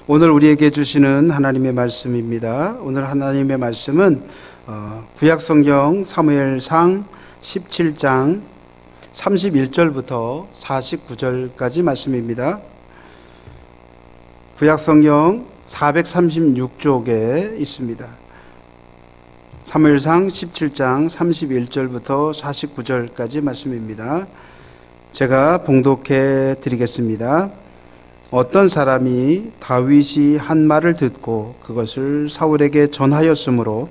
오늘 우리에게 주시는 하나님의 말씀입니다. 오늘 하나님의 말씀은 구약성경 사무엘상 17장 31절부터 49절까지 말씀입니다. 구약성경 436쪽에 있습니다. 사무엘상 17장 31절부터 49절까지 말씀입니다. 제가 봉독해 드리겠습니다. 어떤 사람이 다윗이 한 말을 듣고 그것을 사울에게 전하였으므로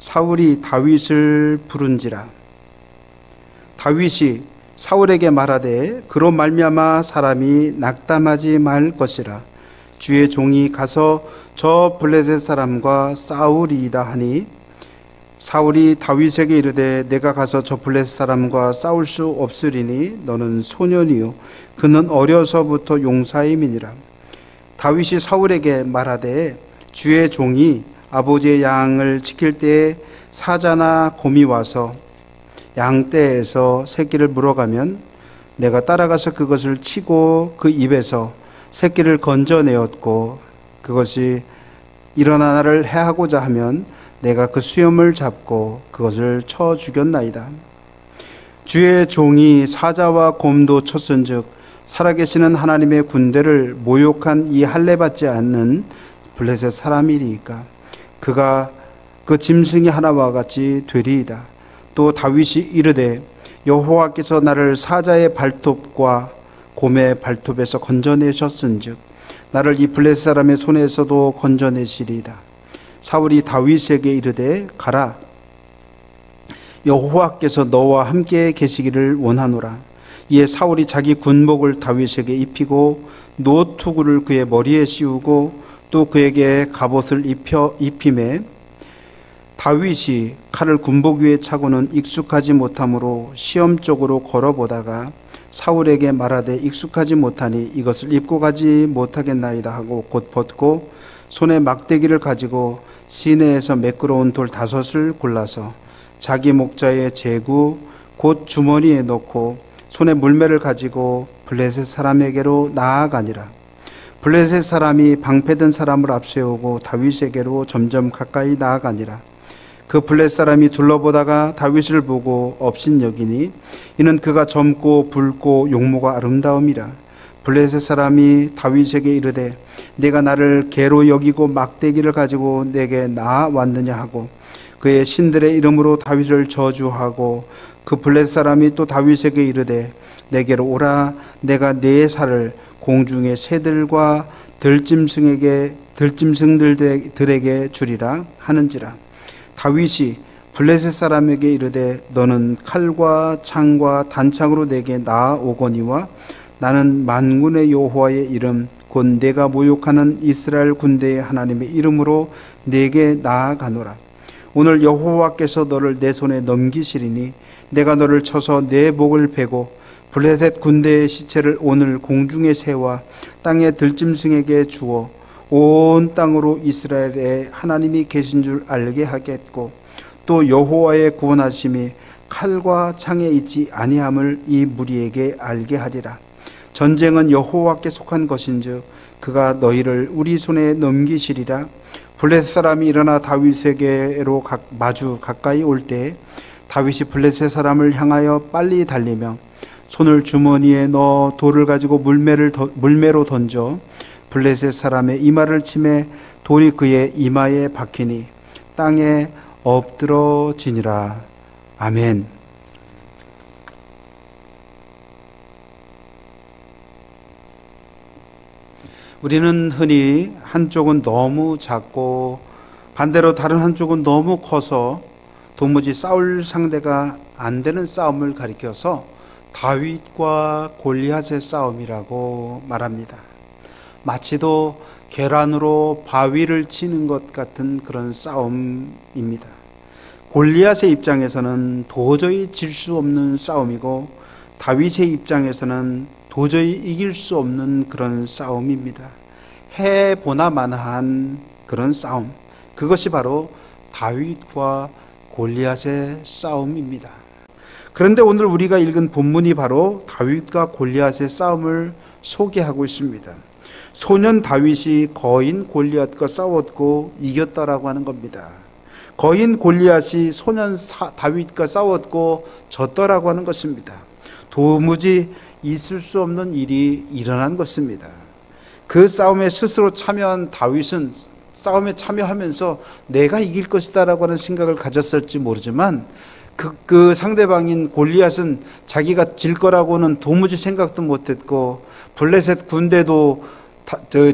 사울이 다윗을 부른지라. 다윗이 사울에게 말하되 그로 말미암아 사람이 낙담하지 말 것이라. 주의 종이 가서 저 블레셋 사람과 싸우리이다 하니 사울이 다윗에게 이르되 내가 가서 저 블레셋 사람과 싸울 수 없으리니 너는 소년이요 그는 어려서부터 용사임이니라. 다윗이 사울에게 말하되 주의 종이 아버지의 양을 지킬 때에 사자나 곰이 와서 양떼에서 새끼를 물어가면 내가 따라가서 그것을 치고 그 입에서 새끼를 건져내었고 그것이 일어나 나를 해하고자 하면 내가 그 수염을 잡고 그것을 쳐 죽였나이다. 주의 종이 사자와 곰도 쳤은즉 살아계시는 하나님의 군대를 모욕한 이 할례받지 않는 블레셋 사람이리이까 그가 그 짐승이 하나와 같이 되리이다. 또 다윗이 이르되 여호와께서 나를 사자의 발톱과 곰의 발톱에서 건져내셨은즉 나를 이 블레셋 사람의 손에서도 건져내시리이다. 사울이 다윗에게 이르되 가라 여호와께서 너와 함께 계시기를 원하노라. 이에 사울이 자기 군복을 다윗에게 입히고 노투구를 그의 머리에 씌우고 또 그에게 갑옷을 입히매 다윗이 칼을 군복 위에 차고는 익숙하지 못하므로 시험적으로 걸어보다가 사울에게 말하되 익숙하지 못하니 이것을 입고 가지 못하겠나이다 하고 곧 벗고 손에 막대기를 가지고 시내에서 매끄러운 돌 5을 골라서 자기 목자의 제구 곧 주머니에 넣고 손에 물매를 가지고 블레셋 사람에게로 나아가니라. 블레셋 사람이 방패든 사람을 앞세우고 다윗에게로 점점 가까이 나아가니라. 그 블레셋 사람이 둘러보다가 다윗을 보고 업신여기니 이는 그가 젊고 붉고 용모가 아름다움이라. 블레셋 사람이 다윗에게 이르되 내가 나를 개로 여기고 막대기를 가지고 내게 나아왔느냐 하고 그의 신들의 이름으로 다윗을 저주하고 그 블레셋 사람이 또 다윗에게 이르되 내게로 오라 내가 네 살을 공중의 새들과 들짐승들에게 주리라 하는지라. 다윗이 블레셋 사람에게 이르되 너는 칼과 창과 단창으로 내게 나아오거니와 나는 만군의 여호와의 이름 곧 내가 모욕하는 이스라엘 군대의 하나님의 이름으로 내게 나아가노라. 오늘 여호와께서 너를 내 손에 넘기시리니 내가 너를 쳐서 내 목을 베고 블레셋 군대의 시체를 오늘 공중의 새와 땅의 들짐승에게 주어 온 땅으로 이스라엘의 하나님이 계신 줄 알게 하겠고 또 여호와의 구원하심이 칼과 창에 있지 아니함을 이 무리에게 알게 하리라. 전쟁은 여호와께 속한 것인즉 그가 너희를 우리 손에 넘기시리라. 블레셋 사람이 일어나 다윗에게로 마주 가까이 올 때 다윗이 블레셋 사람을 향하여 빨리 달리며 손을 주머니에 넣어 돌을 가지고 물매로 던져 블레셋 사람의 이마를 치매 돌이 그의 이마에 박히니 땅에 엎드러지니라. 아멘. 우리는 흔히 한쪽은 너무 작고 반대로 다른 한쪽은 너무 커서 도무지 싸울 상대가 안 되는 싸움을 가리켜서 다윗과 골리앗의 싸움이라고 말합니다. 마치도 계란으로 바위를 치는 것 같은 그런 싸움입니다. 골리앗의 입장에서는 도저히 질 수 없는 싸움이고 다윗의 입장에서는 도저히 이길 수 없는 그런 싸움입니다. 해보나마나한 그런 싸움, 그것이 바로 다윗과 골리앗의 싸움입니다. 그런데 오늘 우리가 읽은 본문이 바로 다윗과 골리앗의 싸움을 소개하고 있습니다. 소년 다윗이 거인 골리앗과 싸웠고 이겼다라고 하는 겁니다. 거인 골리앗이 소년 다윗과 싸웠고 졌더라고 하는 것입니다. 도무지 있을 수 없는 일이 일어난 것입니다. 그 싸움에 스스로 참여한 다윗은 싸움에 참여하면서 내가 이길 것이다라고 하는 생각을 가졌을지 모르지만 그 상대방인 골리앗은 자기가 질 거라고는 도무지 생각도 못했고, 블레셋 군대도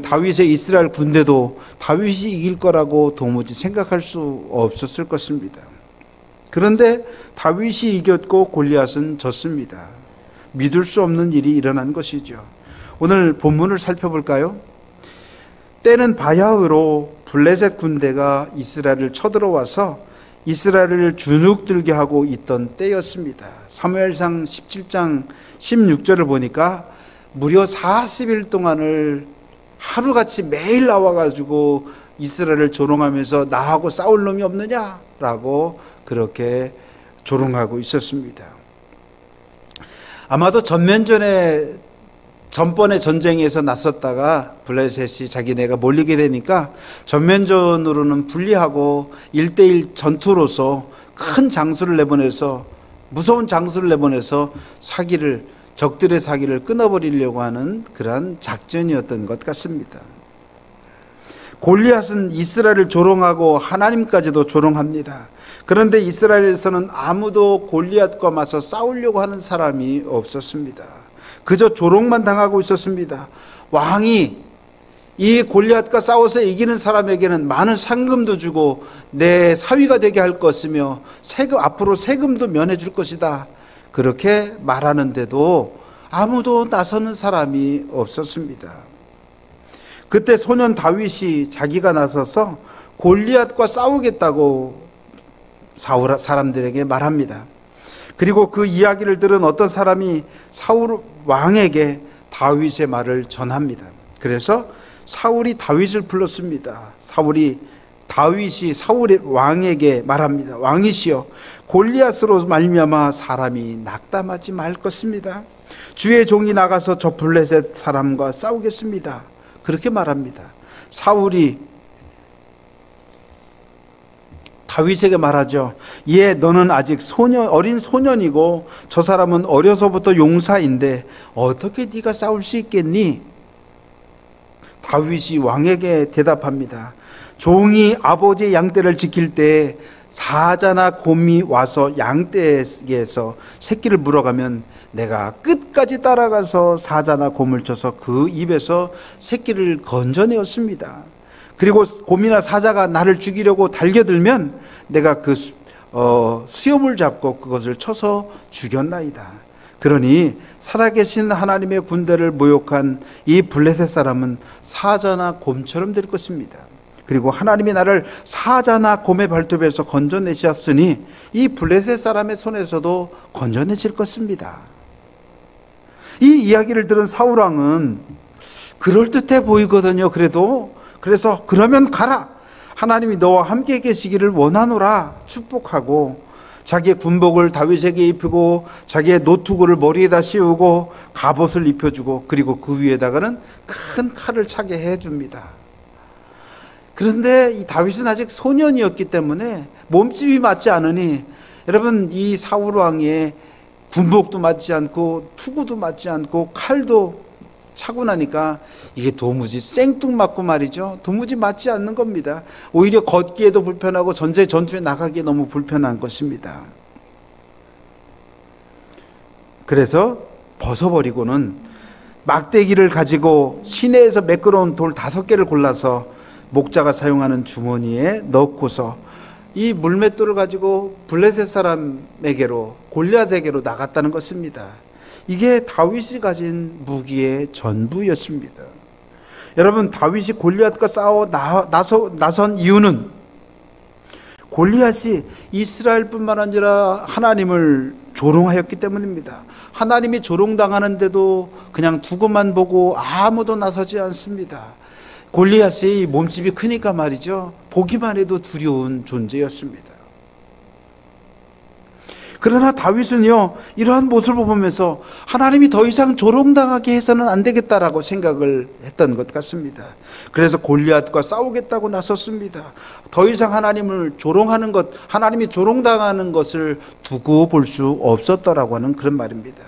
다윗의 이스라엘 군대도 다윗이 이길 거라고 도무지 생각할 수 없었을 것입니다. 그런데 다윗이 이겼고 골리앗은 졌습니다. 믿을 수 없는 일이 일어난 것이죠. 오늘 본문을 살펴볼까요? 때는 바야흐로 블레셋 군대가 이스라엘을 쳐들어와서 이스라엘을 주눅들게 하고 있던 때였습니다. 사무엘상 17장 16절을 보니까 무려 40일 동안을 하루같이 매일 나와가지고 이스라엘을 조롱하면서 나하고 싸울 놈이 없느냐라고 그렇게 조롱하고 있었습니다. 아마도 전번에 전쟁에서 나섰다가 블레셋이 자기네가 몰리게 되니까 전면전으로는 불리하고 1대1 전투로서 큰 장수를 내보내서, 무서운 장수를 내보내서 적들의 사기를 끊어버리려고 하는 그러한 작전이었던 것 같습니다. 골리앗은 이스라엘을 조롱하고 하나님까지도 조롱합니다. 그런데 이스라엘에서는 아무도 골리앗과 맞서 싸우려고 하는 사람이 없었습니다. 그저 조롱만 당하고 있었습니다. 왕이 이 골리앗과 싸워서 이기는 사람에게는 많은 상금도 주고 내 사위가 되게 할 것이며 앞으로 세금도 면해 줄 것이다, 그렇게 말하는데도 아무도 나서는 사람이 없었습니다. 그때 소년 다윗이 자기가 나서서 골리앗과 싸우겠다고 사람들에게 말합니다. 그리고 그 이야기를 들은 어떤 사람이 사울 왕에게 다윗의 말을 전합니다. 그래서 사울이 다윗을 불렀습니다. 다윗이 사울의 왕에게 말합니다. 왕이시여, 골리앗으로 말미암아 사람이 낙담하지 말 것입니다. 주의 종이 나가서 저 블레셋 사람과 싸우겠습니다. 그렇게 말합니다. 사울이 다윗에게 말하죠. 너는 아직 어린 소년이고 저 사람은 어려서부터 용사인데 어떻게 네가 싸울 수 있겠니? 다윗이 왕에게 대답합니다. 종이 아버지의 양떼를 지킬 때 사자나 곰이 와서 양떼에게서 새끼를 물어가면 내가 끝까지 따라가서 사자나 곰을 쳐서 그 입에서 새끼를 건져내었습니다. 그리고 곰이나 사자가 나를 죽이려고 달겨들면 내가 그 수염을 잡고 그것을 쳐서 죽였나이다. 그러니 살아계신 하나님의 군대를 모욕한 이 블레셋 사람은 사자나 곰처럼 될 것입니다. 그리고 하나님이 나를 사자나 곰의 발톱에서 건져내셨으니 이 블레셋 사람의 손에서도 건져내실 것입니다. 이 이야기를 들은 사울 왕은 그럴듯해 보이거든요. 그래서 그러면 가라, 하나님이 너와 함께 계시기를 원하노라 축복하고 자기의 군복을 다윗에게 입히고 자기의 노투구를 머리에다 씌우고 갑옷을 입혀주고 그리고 그 위에다가는 큰 칼을 차게 해줍니다. 그런데 이 다윗은 아직 소년이었기 때문에 몸집이 맞지 않으니, 여러분, 이 사울 왕의 군복도 맞지 않고 투구도 맞지 않고 칼도 차고 나니까 이게 도무지 생뚱맞고 말이죠. 도무지 맞지 않는 겁니다. 오히려 걷기에도 불편하고 전투에 나가기에 너무 불편한 것입니다. 그래서 벗어버리고는 막대기를 가지고 시내에서 매끄러운 돌 5개를 골라서 목자가 사용하는 주머니에 넣고서 이 물맷돌을 가지고 블레셋 사람에게로, 골리앗에게로 나갔다는 것입니다. 이게 다윗이 가진 무기의 전부였습니다. 여러분, 다윗이 골리앗과 싸워 나선 이유는 골리앗이 이스라엘뿐만 아니라 하나님을 조롱하였기 때문입니다. 하나님이 조롱당하는데도 그냥 두고만 보고 아무도 나서지 않습니다. 골리앗이 몸집이 크니까 말이죠, 보기만 해도 두려운 존재였습니다. 그러나 다윗은요, 이러한 모습을 보면서 하나님이 더 이상 조롱당하게 해서는 안 되겠다라고 생각을 했던 것 같습니다. 그래서 골리앗과 싸우겠다고 나섰습니다. 더 이상 하나님을 조롱하는 것, 하나님이 조롱당하는 것을 두고 볼 수 없었더라고 하는 그런 말입니다.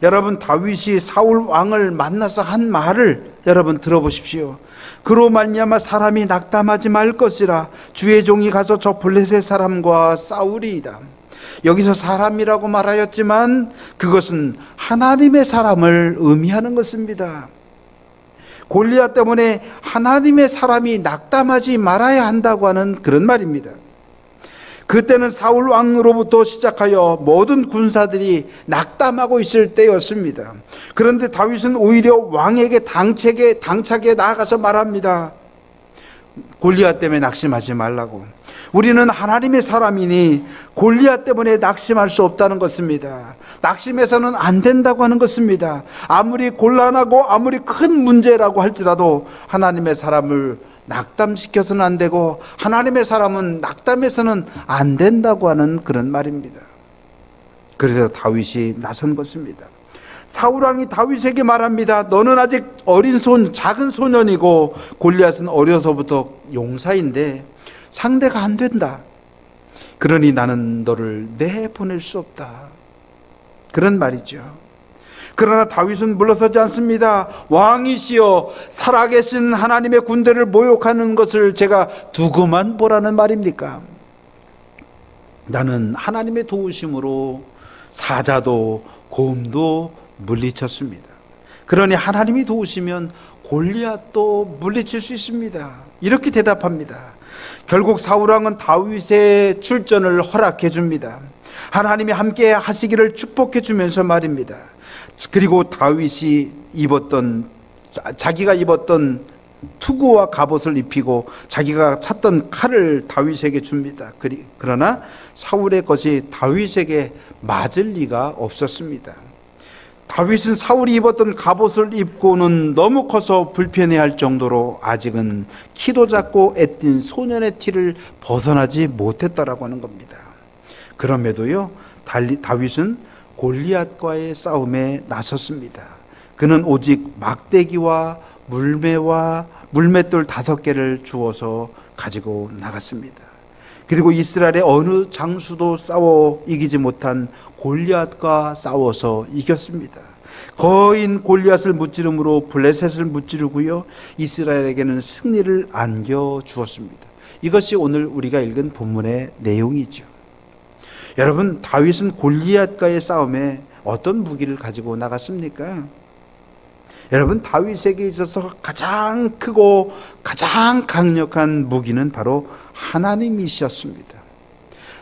여러분, 다윗이 사울 왕을 만나서 한 말을 여러분 들어보십시오. 그로 말미암아 사람이 낙담하지 말 것이라 주의 종이 가서 저 블레셋 사람과 싸우리이다. 여기서 사람이라고 말하였지만 그것은 하나님의 사람을 의미하는 것입니다. 골리앗 때문에 하나님의 사람이 낙담하지 말아야 한다고 하는 그런 말입니다. 그때는 사울 왕으로부터 시작하여 모든 군사들이 낙담하고 있을 때였습니다. 그런데 다윗은 오히려 왕에게 당차게 나아가서 말합니다. 골리앗 때문에 낙심하지 말라고. 우리는 하나님의 사람이니 골리앗 때문에 낙심할 수 없다는 것입니다. 낙심해서는 안 된다고 하는 것입니다. 아무리 곤란하고 아무리 큰 문제라고 할지라도 하나님의 사람을 낙담시켜서는 안 되고 하나님의 사람은 낙담해서는 안 된다고 하는 그런 말입니다. 그래서 다윗이 나선 것입니다. 사울왕이 다윗에게 말합니다. 너는 아직 작은 소년이고 골리앗은 어려서부터 용사인데 상대가 안 된다. 그러니 나는 너를 내보낼 수 없다. 그런 말이죠. 그러나 다윗은 물러서지 않습니다. 왕이시여, 살아계신 하나님의 군대를 모욕하는 것을 제가 두고만 보라는 말입니까? 나는 하나님의 도우심으로 사자도 곰도 물리쳤습니다. 그러니 하나님이 도우시면 골리앗도 물리칠 수 있습니다. 이렇게 대답합니다. 결국 사울왕은 다윗의 출전을 허락해 줍니다. 하나님이 함께 하시기를 축복해 주면서 말입니다. 그리고 다윗이 자기가 입었던 투구와 갑옷을 입히고 자기가 찾던 칼을 다윗에게 줍니다. 그러나 사울의 것이 다윗에게 맞을 리가 없었습니다. 다윗은 사울이 입었던 갑옷을 입고는 너무 커서 불편해할 정도로 아직은 키도 작고 애띤 소년의 티를 벗어나지 못했다라고 하는 겁니다. 그럼에도요, 다윗은 골리앗과의 싸움에 나섰습니다. 그는 오직 막대기와 물맷돌 5개를 주어서 가지고 나갔습니다. 그리고 이스라엘의 어느 장수도 싸워 이기지 못한 골리앗과 싸워서 이겼습니다. 거인 골리앗을 무찌름으로 블레셋을 무찌르고요, 이스라엘에게는 승리를 안겨주었습니다. 이것이 오늘 우리가 읽은 본문의 내용이죠. 여러분, 다윗은 골리앗과의 싸움에 어떤 무기를 가지고 나갔습니까? 여러분, 다윗에게 있어서 가장 크고 가장 강력한 무기는 바로 하나님이셨습니다.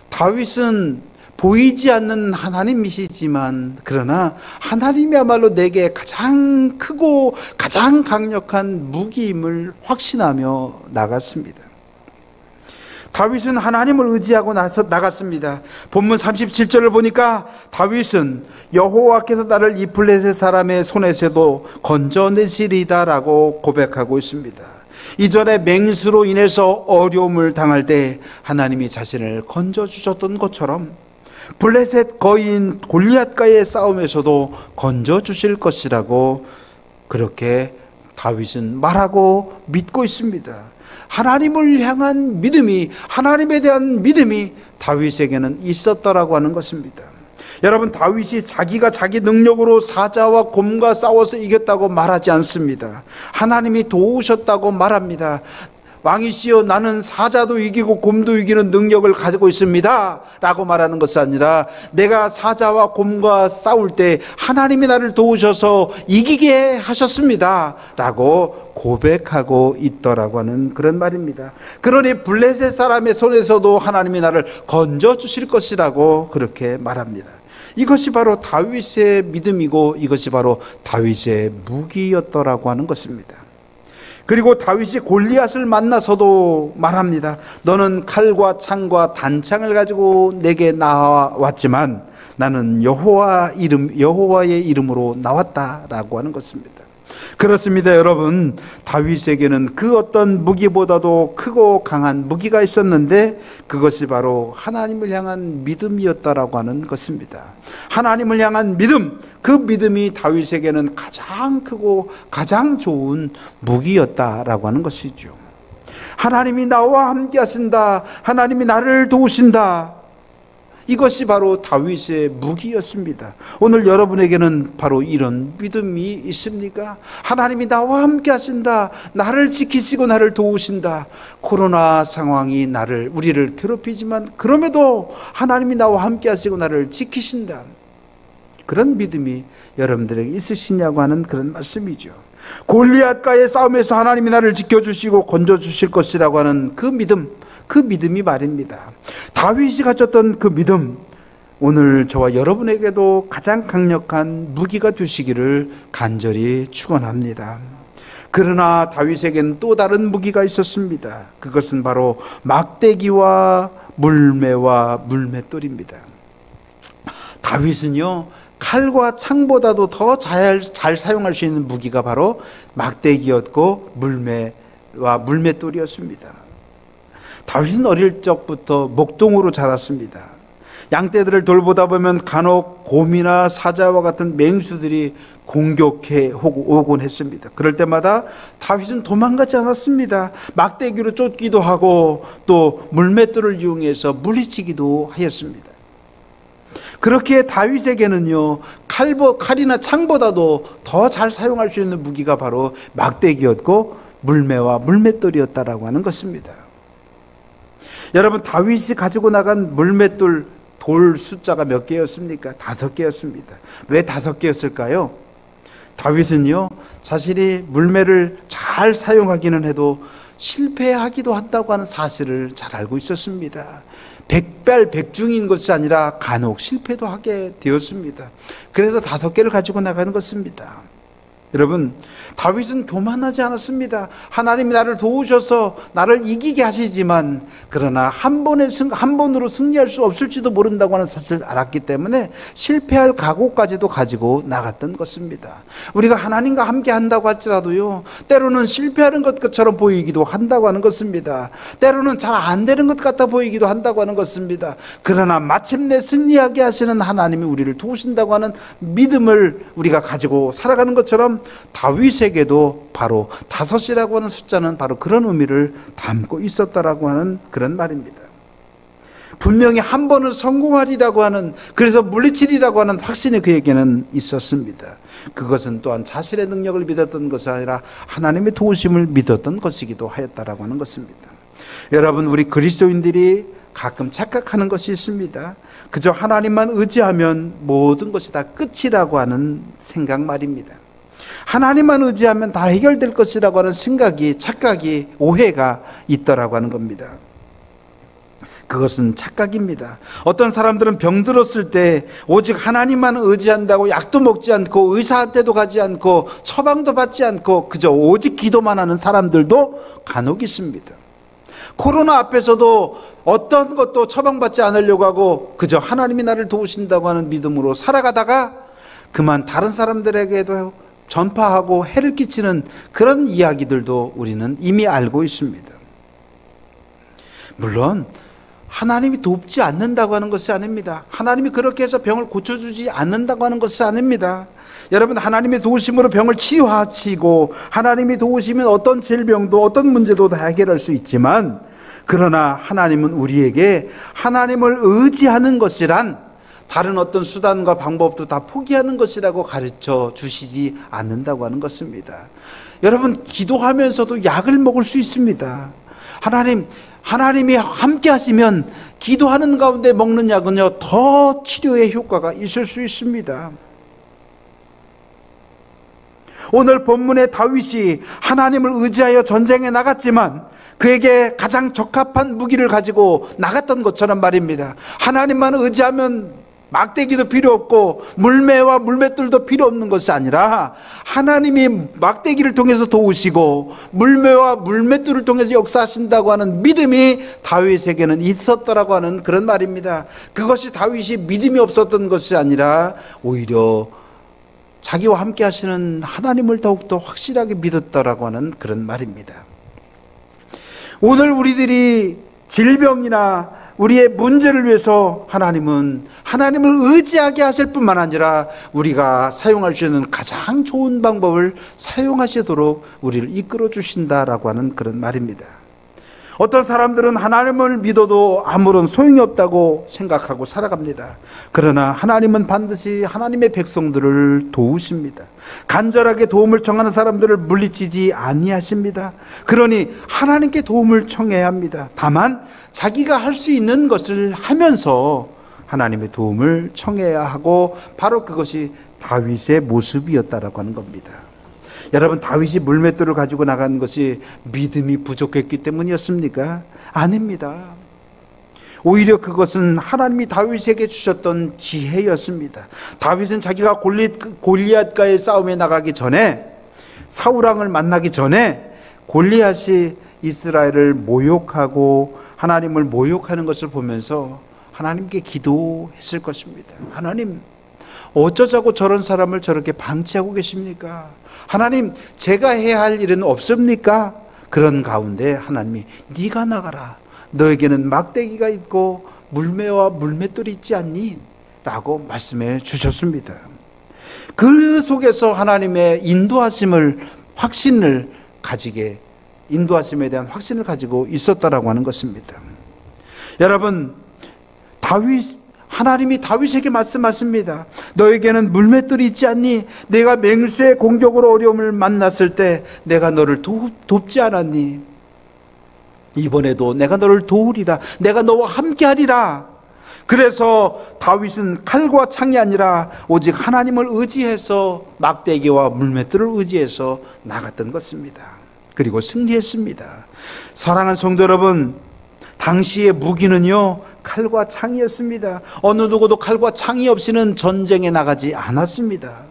다윗은 보이지 않는 하나님이시지만 그러나 하나님이야말로 내게 가장 크고 가장 강력한 무기임을 확신하며 나갔습니다. 다윗은 하나님을 의지하고 나갔습니다. 본문 37절을 보니까 다윗은 여호와께서 나를 이 블레셋 사람의 손에서도 건져내시리다라고 고백하고 있습니다. 이전에 맹수로 인해서 어려움을 당할 때 하나님이 자신을 건져주셨던 것처럼 블레셋 거인 골리앗과의 싸움에서도 건져주실 것이라고 그렇게 다윗은 말하고 믿고 있습니다. 하나님을 향한 믿음이, 하나님에 대한 믿음이 다윗에게는 있었더라고 하는 것입니다. 여러분, 다윗이 자기가 자기 능력으로 사자와 곰과 싸워서 이겼다고 말하지 않습니다. 하나님이 도우셨다고 말합니다. 왕이시여, 나는 사자도 이기고 곰도 이기는 능력을 가지고 있습니다 라고 말하는 것이 아니라 내가 사자와 곰과 싸울 때 하나님이 나를 도우셔서 이기게 하셨습니다 라고 고백하고 있더라고 하는 그런 말입니다. 그러니 블레셋 사람의 손에서도 하나님이 나를 건져주실 것이라고 그렇게 말합니다. 이것이 바로 다윗의 믿음이고 이것이 바로 다윗의 무기였더라고 하는 것입니다. 그리고 다윗이 골리앗을 만나서도 말합니다. 너는 칼과 창과 단창을 가지고 내게 나왔지만 나는 여호와의 이름으로 나왔다라고 하는 것입니다. 그렇습니다, 여러분. 다윗에게는 그 어떤 무기보다도 크고 강한 무기가 있었는데 그것이 바로 하나님을 향한 믿음이었다라고 하는 것입니다. 하나님을 향한 믿음, 그 믿음이 다윗에게는 가장 크고 가장 좋은 무기였다라고 하는 것이죠. 하나님이 나와 함께 하신다, 하나님이 나를 도우신다, 이것이 바로 다윗의 무기였습니다. 오늘 여러분에게는 바로 이런 믿음이 있습니까? 하나님이 나와 함께 하신다, 나를 지키시고 나를 도우신다. 코로나 상황이 우리를 괴롭히지만 그럼에도 하나님이 나와 함께 하시고 나를 지키신다. 그런 믿음이 여러분들에게 있으시냐고 하는 그런 말씀이죠. 골리앗과의 싸움에서 하나님이 나를 지켜주시고 건져주실 것이라고 하는 그 믿음이 말입니다. 다윗이 가졌던 그 믿음, 오늘 저와 여러분에게도 가장 강력한 무기가 되시기를 간절히 축원합니다. 그러나 다윗에게는 또 다른 무기가 있었습니다. 그것은 바로 막대기와 물매와 물맷돌입니다. 다윗은요, 칼과 창보다도 더 잘 사용할 수 있는 무기가 바로 막대기였고 물매와 물맷돌이었습니다. 다윗은 어릴 적부터 목동으로 자랐습니다. 양떼들을 돌보다 보면 간혹 곰이나 사자와 같은 맹수들이 공격해 오곤 했습니다. 그럴 때마다 다윗은 도망가지 않았습니다. 막대기로 쫓기도 하고 또 물맷돌을 이용해서 물리치기도 하였습니다. 그렇게 다윗에게는요, 칼이나 창보다도 더 잘 사용할 수 있는 무기가 바로 막대기였고 물매와 물맷돌이었다라고 하는 것입니다. 여러분, 다윗이 가지고 나간 물맷돌 돌 숫자가 몇 개였습니까? 5개였습니다. 왜 5개였을까요? 다윗은요, 자신이 물매를 잘 사용하기는 해도 실패하기도 한다고 하는 사실을 잘 알고 있었습니다. 백발백중인 것이 아니라 간혹 실패도 하게 되었습니다. 그래서 5개를 가지고 나가는 것입니다. 여러분, 다윗은 교만하지 않았습니다. 하나님이 나를 도우셔서 나를 이기게 하시지만 그러나 한 번으로 승리할 수 없을지도 모른다고 하는 사실을 알았기 때문에 실패할 각오까지도 가지고 나갔던 것입니다. 우리가 하나님과 함께 한다고 할지라도요, 때로는 실패하는 것처럼 보이기도 한다고 하는 것입니다. 때로는 잘 안 되는 것 같아 보이기도 한다고 하는 것입니다. 그러나 마침내 승리하게 하시는 하나님이 우리를 도우신다고 하는 믿음을 우리가 가지고 살아가는 것처럼 다윗에게도 바로 5이라고 하는 숫자는 바로 그런 의미를 담고 있었다라고 하는 그런 말입니다. 분명히 한 번은 성공하리라고 하는, 그래서 물리치리라고 하는 확신이 그에게는 있었습니다. 그것은 또한 자신의 능력을 믿었던 것이 아니라 하나님의 도우심을 믿었던 것이기도 하였다라고 하는 것입니다. 여러분, 우리 그리스도인들이 가끔 착각하는 것이 있습니다. 그저 하나님만 의지하면 모든 것이 다 끝이라고 하는 생각 말입니다. 하나님만 의지하면 다 해결될 것이라고 하는 착각이, 오해가 있더라고 하는 겁니다. 그것은 착각입니다. 어떤 사람들은 병들었을 때 오직 하나님만 의지한다고 약도 먹지 않고 의사한테도 가지 않고 처방도 받지 않고 그저 오직 기도만 하는 사람들도 간혹 있습니다. 코로나 앞에서도 어떤 것도 처방받지 않으려고 하고 그저 하나님이 나를 도우신다고 하는 믿음으로 살아가다가 그만 다른 사람들에게도 전파하고 해를 끼치는 그런 이야기들도 우리는 이미 알고 있습니다. 물론 하나님이 돕지 않는다고 하는 것이 아닙니다. 하나님이 그렇게 해서 병을 고쳐주지 않는다고 하는 것이 아닙니다. 여러분, 하나님의 도우심으로 병을 치유하시고 하나님이 도우시면 어떤 질병도 어떤 문제도 다 해결할 수 있지만, 그러나 하나님은 우리에게 하나님을 의지하는 것이란 다른 어떤 수단과 방법도 다 포기하는 것이라고 가르쳐 주시지 않는다고 하는 것입니다. 여러분, 기도하면서도 약을 먹을 수 있습니다. 하나님이 함께 하시면 기도하는 가운데 먹는 약은요, 더 치료의 효과가 있을 수 있습니다. 오늘 본문의 다윗이 하나님을 의지하여 전쟁에 나갔지만 그에게 가장 적합한 무기를 가지고 나갔던 것처럼 말입니다. 하나님만 의지하면 막대기도 필요 없고 물매와 물맷돌도 필요 없는 것이 아니라 하나님이 막대기를 통해서 도우시고 물매와 물맷돌을 통해서 역사하신다고 하는 믿음이 다윗에게는 있었더라고 하는 그런 말입니다. 그것이 다윗이 믿음이 없었던 것이 아니라 오히려 자기와 함께 하시는 하나님을 더욱더 확실하게 믿었다라고 하는 그런 말입니다. 오늘 우리들이 질병이나 우리의 문제를 위해서 하나님을 의지하게 하실 뿐만 아니라 우리가 사용할 수 있는 가장 좋은 방법을 사용하시도록 우리를 이끌어 주신다라고 하는 그런 말입니다. 어떤 사람들은 하나님을 믿어도 아무런 소용이 없다고 생각하고 살아갑니다. 그러나 하나님은 반드시 하나님의 백성들을 도우십니다. 간절하게 도움을 청하는 사람들을 물리치지 아니하십니다. 그러니 하나님께 도움을 청해야 합니다. 다만 자기가 할 수 있는 것을 하면서 하나님의 도움을 청해야 하고, 바로 그것이 다윗의 모습이었다라고 하는 겁니다. 여러분, 다윗이 물맷돌을 가지고 나간 것이 믿음이 부족했기 때문이었습니까? 아닙니다. 오히려 그것은 하나님이 다윗에게 주셨던 지혜였습니다. 다윗은 자기가 골리앗과의 싸움에 나가기 전에, 사울왕을 만나기 전에 골리앗이 이스라엘을 모욕하고 하나님을 모욕하는 것을 보면서 하나님께 기도했을 것입니다. 하나님, 어쩌자고 저런 사람을 저렇게 방치하고 계십니까? 하나님, 제가 해야 할 일은 없습니까? 그런 가운데 하나님이 네가 나가라. 너에게는 막대기가 있고 물매와 물맷돌이 있지 않니? 라고 말씀해 주셨습니다. 그 속에서 하나님의 인도하심에 대한 확신을 가지고 있었다라고 하는 것입니다. 여러분, 하나님이 다윗에게 말씀하십니다. 너에게는 물맷돌이 있지 않니? 내가 맹수의 공격으로 어려움을 만났을 때 내가 너를 돕지 않았니? 이번에도 내가 너를 도우리라. 내가 너와 함께하리라. 그래서 다윗은 칼과 창이 아니라 오직 하나님을 의지해서, 막대기와 물맷돌을 의지해서 나갔던 것입니다. 그리고 승리했습니다. 사랑하는 성도 여러분, 당시의 무기는요, 칼과 창이었습니다. 어느 누구도 칼과 창이 없이는 전쟁에 나가지 않았습니다.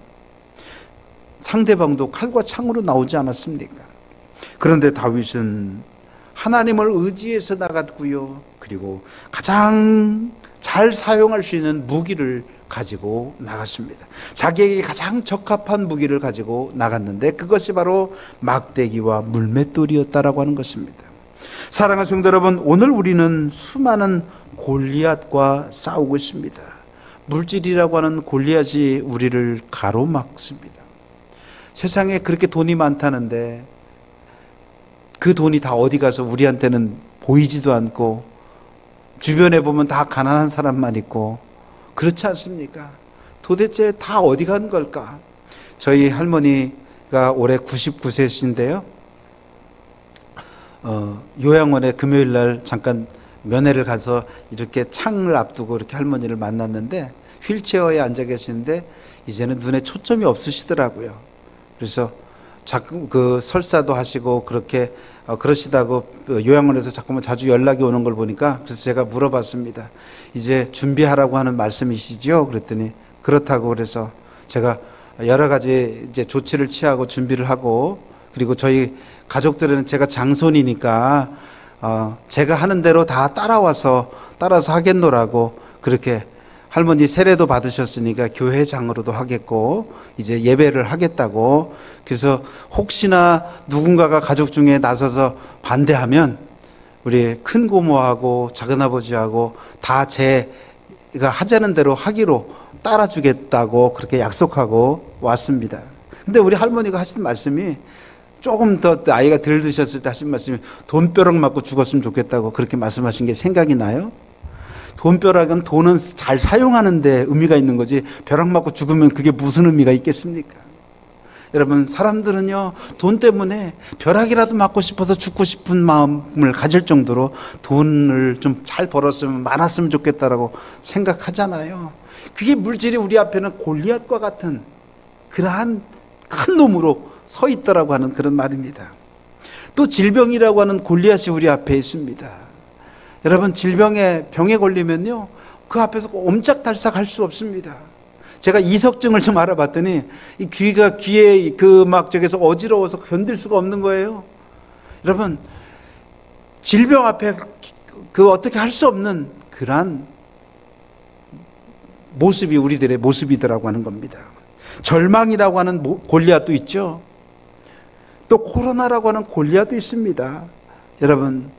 상대방도 칼과 창으로 나오지 않았습니까? 그런데 다윗은 하나님을 의지해서 나갔고요, 그리고 가장 잘 사용할 수 있는 무기를 가지고 나갔습니다. 자기에게 가장 적합한 무기를 가지고 나갔는데 그것이 바로 막대기와 물맷돌이었다라고 하는 것입니다. 사랑하는 성도 여러분, 오늘 우리는 수많은 골리앗과 싸우고 있습니다. 물질이라고 하는 골리앗이 우리를 가로막습니다. 세상에 그렇게 돈이 많다는데 그 돈이 다 어디 가서 우리한테는 보이지도 않고, 주변에 보면 다 가난한 사람만 있고, 그렇지 않습니까? 도대체 다 어디 간 걸까? 저희 할머니가 올해 99세신데요. 요양원에 금요일 날 잠깐 면회를 가서 이렇게 창을 앞두고 이렇게 할머니를 만났는데, 휠체어에 앉아 계시는데 이제는 눈에 초점이 없으시더라고요. 그래서 자꾸 그 설사도 하시고 그렇게 그러시다고 요양원에서 자주 연락이 오는 걸 보니까, 그래서 제가 물어봤습니다. 이제 준비하라고 하는 말씀이시죠? 그랬더니 그렇다고. 그래서 제가 여러 가지 이제 조치를 취하고 준비를 하고, 그리고 저희 가족들은 제가 장손이니까 제가 하는 대로 다 따라서 하겠노라고, 그렇게 할머니 세례도 받으셨으니까 교회장으로도 하겠고 이제 예배를 하겠다고. 그래서 혹시나 누군가가 가족 중에 나서서 반대하면 우리 큰 고모하고 작은 아버지하고 다 제가 하자는 대로 하기로 따라주겠다고 그렇게 약속하고 왔습니다. 근데 우리 할머니가 하신 말씀이, 조금 더 나이가 덜 드셨을 때 하신 말씀이, 돈벼락 맞고 죽었으면 좋겠다고 그렇게 말씀하신 게 생각이 나요. 돈벼락은 돈은 잘 사용하는 데 의미가 있는 거지, 벼락 맞고 죽으면 그게 무슨 의미가 있겠습니까? 여러분, 사람들은요, 돈 때문에 벼락이라도 맞고 싶어서 죽고 싶은 마음을 가질 정도로 돈을 좀 잘 벌었으면, 많았으면 좋겠다라고 생각하잖아요. 그게 물질이 우리 앞에는 골리앗과 같은 그러한 큰 놈으로 서 있더라고 하는 그런 말입니다. 또 질병이라고 하는 골리앗이 우리 앞에 있습니다. 여러분, 병에 걸리면요, 그 앞에서 옴짝달싹 할 수 없습니다. 제가 이석증을 좀 알아봤더니 이 귀에 저기서 어지러워서 견딜 수가 없는 거예요. 여러분, 질병 앞에 어떻게 할 수 없는 그러한 모습이 우리들의 모습이더라고 하는 겁니다. 절망이라고 하는 골리앗도 있죠. 또 코로나라고 하는 골리앗도 있습니다. 여러분,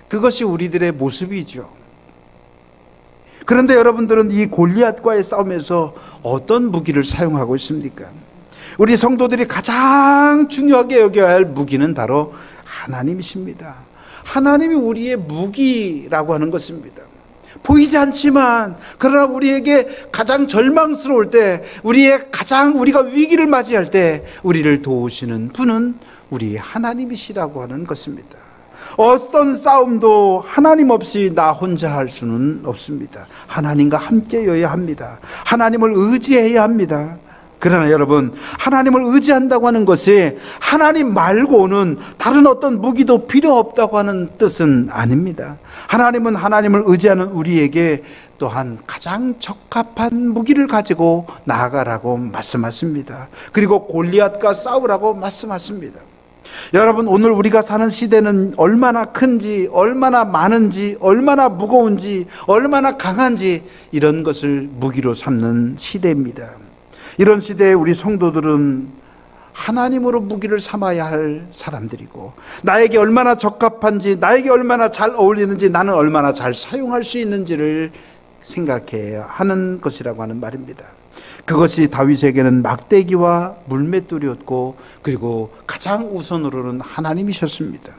그것이 우리들의 모습이죠. 그런데 여러분들은 이 골리앗과의 싸움에서 어떤 무기를 사용하고 있습니까? 우리 성도들이 가장 중요하게 여겨야 할 무기는 바로 하나님이십니다. 하나님이 우리의 무기라고 하는 것입니다. 보이지 않지만 그러나 우리에게 가장 절망스러울 때, 우리가 위기를 맞이할 때 우리를 도우시는 분은 우리 하나님이시라고 하는 것입니다. 어떤 싸움도 하나님 없이 나 혼자 할 수는 없습니다. 하나님과 함께여야 합니다. 하나님을 의지해야 합니다. 그러나 여러분, 하나님을 의지한다고 하는 것이 하나님 말고는 다른 어떤 무기도 필요 없다고 하는 뜻은 아닙니다. 하나님은 하나님을 의지하는 우리에게 또한 가장 적합한 무기를 가지고 나아가라고 말씀하십니다. 그리고 골리앗과 싸우라고 말씀하십니다. 여러분, 오늘 우리가 사는 시대는 얼마나 큰지, 얼마나 많은지, 얼마나 무거운지, 얼마나 강한지 이런 것을 무기로 삼는 시대입니다. 이런 시대에 우리 성도들은 하나님으로 무기를 삼아야 할 사람들이고, 나에게 얼마나 적합한지, 나에게 얼마나 잘 어울리는지, 나는 얼마나 잘 사용할 수 있는지를 생각해야 하는 것이라고 하는 말입니다. 그것이 다윗에게는 막대기와 물맷돌이었고, 그리고 가장 우선으로는 하나님이셨습니다.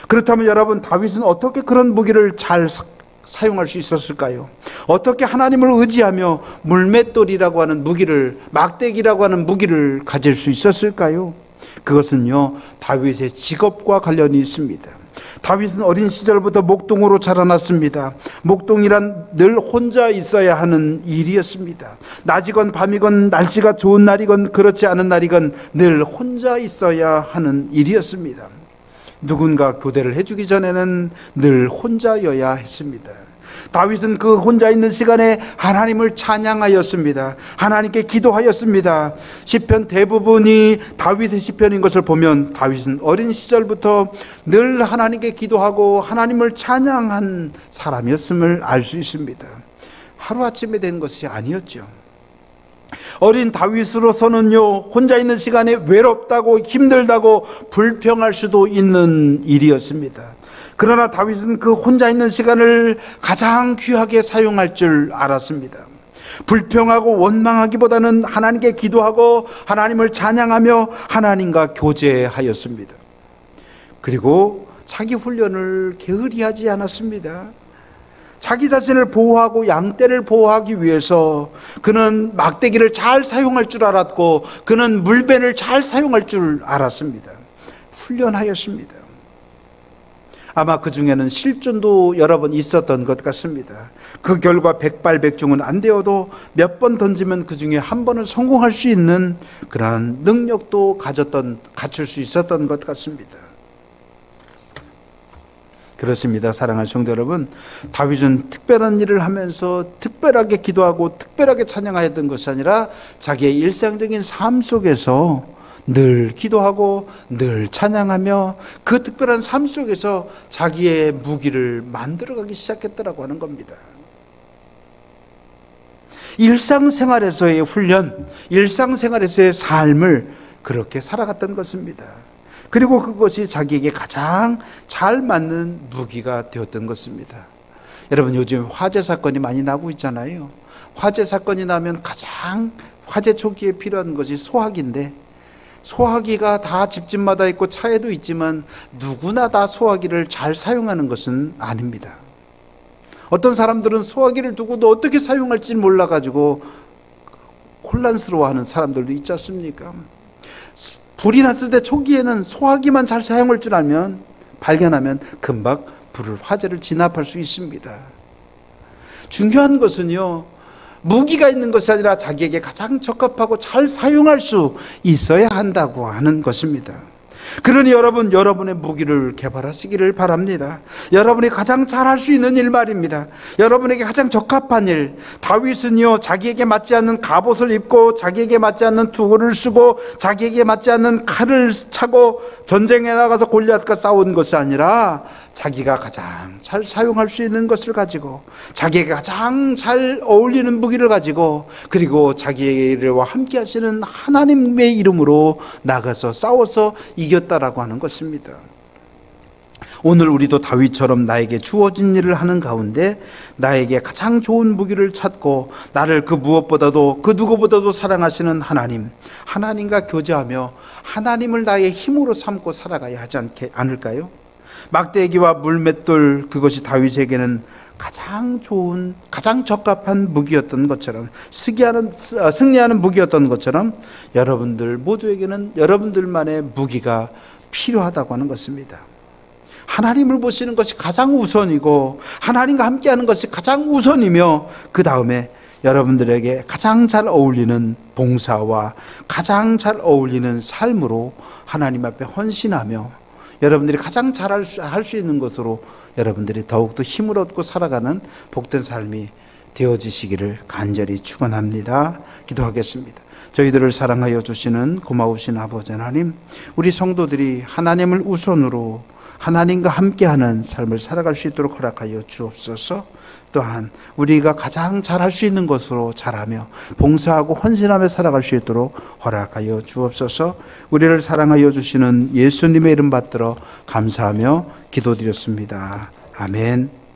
그렇다면 여러분, 다윗은 어떻게 그런 무기를 잘 사용할 수 있었을까요? 어떻게 하나님을 의지하며 물맷돌이라고 하는 무기를, 막대기라고 하는 무기를 가질 수 있었을까요? 그것은요, 다윗의 직업과 관련이 있습니다. 다윗은 어린 시절부터 목동으로 자라났습니다. 목동이란 늘 혼자 있어야 하는 일이었습니다. 낮이건 밤이건 날씨가 좋은 날이건 그렇지 않은 날이건 늘 혼자 있어야 하는 일이었습니다. 누군가 교대를 해주기 전에는 늘 혼자여야 했습니다. 다윗은 그 혼자 있는 시간에 하나님을 찬양하였습니다. 하나님께 기도하였습니다. 시편 대부분이 다윗의 시편인 것을 보면 다윗은 어린 시절부터 늘 하나님께 기도하고 하나님을 찬양한 사람이었음을 알 수 있습니다. 하루아침에 된 것이 아니었죠. 어린 다윗으로서는요, 혼자 있는 시간에 외롭다고 힘들다고 불평할 수도 있는 일이었습니다. 그러나 다윗은 그 혼자 있는 시간을 가장 귀하게 사용할 줄 알았습니다. 불평하고 원망하기보다는 하나님께 기도하고 하나님을 찬양하며 하나님과 교제하였습니다. 그리고 자기 훈련을 게으리하지 않았습니다. 자기 자신을 보호하고 양떼를 보호하기 위해서 그는 막대기를 잘 사용할 줄 알았고, 그는 물벤을 잘 사용할 줄 알았습니다. 훈련하였습니다. 아마 그 중에는 실전도 여러 번 있었던 것 같습니다. 그 결과 백발백중은 안 되어도 몇 번 던지면 그 중에 한 번은 성공할 수 있는 그러한 능력도 갖출 수 있었던 것 같습니다. 그렇습니다. 사랑하는 성도 여러분, 다윗은 특별한 일을 하면서 특별하게 기도하고 특별하게 찬양하였던 것이 아니라 자기의 일상적인 삶 속에서 늘 기도하고 늘 찬양하며 그 특별한 삶 속에서 자기의 무기를 만들어가기 시작했다라고 하는 겁니다. 일상생활에서의 훈련, 일상생활에서의 삶을 그렇게 살아갔던 것입니다. 그리고 그것이 자기에게 가장 잘 맞는 무기가 되었던 것입니다. 여러분, 요즘 화재 사건이 많이 나고 있잖아요. 화재 사건이 나면 가장 화재 초기에 필요한 것이 소화기인데, 소화기가 다 집집마다 있고 차에도 있지만 누구나 다 소화기를 잘 사용하는 것은 아닙니다. 어떤 사람들은 소화기를 두고도 어떻게 사용할지 몰라가지고 혼란스러워하는 사람들도 있지 않습니까? 불이 났을 때 초기에는 소화기만 잘 사용할 줄 알면, 발견하면 금방 화재를 진압할 수 있습니다. 중요한 것은요, 무기가 있는 것이 아니라 자기에게 가장 적합하고 잘 사용할 수 있어야 한다고 하는 것입니다. 그러니 여러분, 여러분의 무기를 개발하시기를 바랍니다. 여러분이 가장 잘할 수 있는 일 말입니다. 여러분에게 가장 적합한 일. 다윗은요, 자기에게 맞지 않는 갑옷을 입고 자기에게 맞지 않는 투구를 쓰고 자기에게 맞지 않는 칼을 차고 전쟁에 나가서 골리앗과 싸운 것이 아니라 자기가 가장 잘 사용할 수 있는 것을 가지고 자기에게 가장 잘 어울리는 무기를 가지고 그리고 자기와 함께 하시는 하나님의 이름으로 나가서 싸워서 이겼다라고 하는 것입니다. 오늘 우리도 다윗처럼 나에게 주어진 일을 하는 가운데 나에게 가장 좋은 무기를 찾고 나를 그 무엇보다도 그 누구보다도 사랑하시는 하나님과 교제하며 하나님을 나의 힘으로 삼고 살아가야 하지 않을까요? 막대기와 물맷돌, 그것이 다윗에게는 가장 좋은, 가장 적합한 무기였던 것처럼, 승리하는 무기였던 것처럼 여러분들 모두에게는 여러분들만의 무기가 필요하다고 하는 것입니다. 하나님을 보시는 것이 가장 우선이고 하나님과 함께하는 것이 가장 우선이며 그 다음에 여러분들에게 가장 잘 어울리는 봉사와 가장 잘 어울리는 삶으로 하나님 앞에 헌신하며 여러분들이 가장 잘 할 수 있는 것으로 여러분들이 더욱더 힘을 얻고 살아가는 복된 삶이 되어지시기를 간절히 축원합니다. 기도하겠습니다. 저희들을 사랑하여 주시는 고마우신 아버지 하나님, 우리 성도들이 하나님을 우선으로 하나님과 함께하는 삶을 살아갈 수 있도록 허락하여 주옵소서. 또한 우리가 가장 잘할 수 있는 것으로 잘하며 봉사하고 헌신하며 살아갈 수 있도록 허락하여 주옵소서. 우리를 사랑하여 주시는 예수님의 이름 받들어 감사하며 기도드렸습니다. 아멘.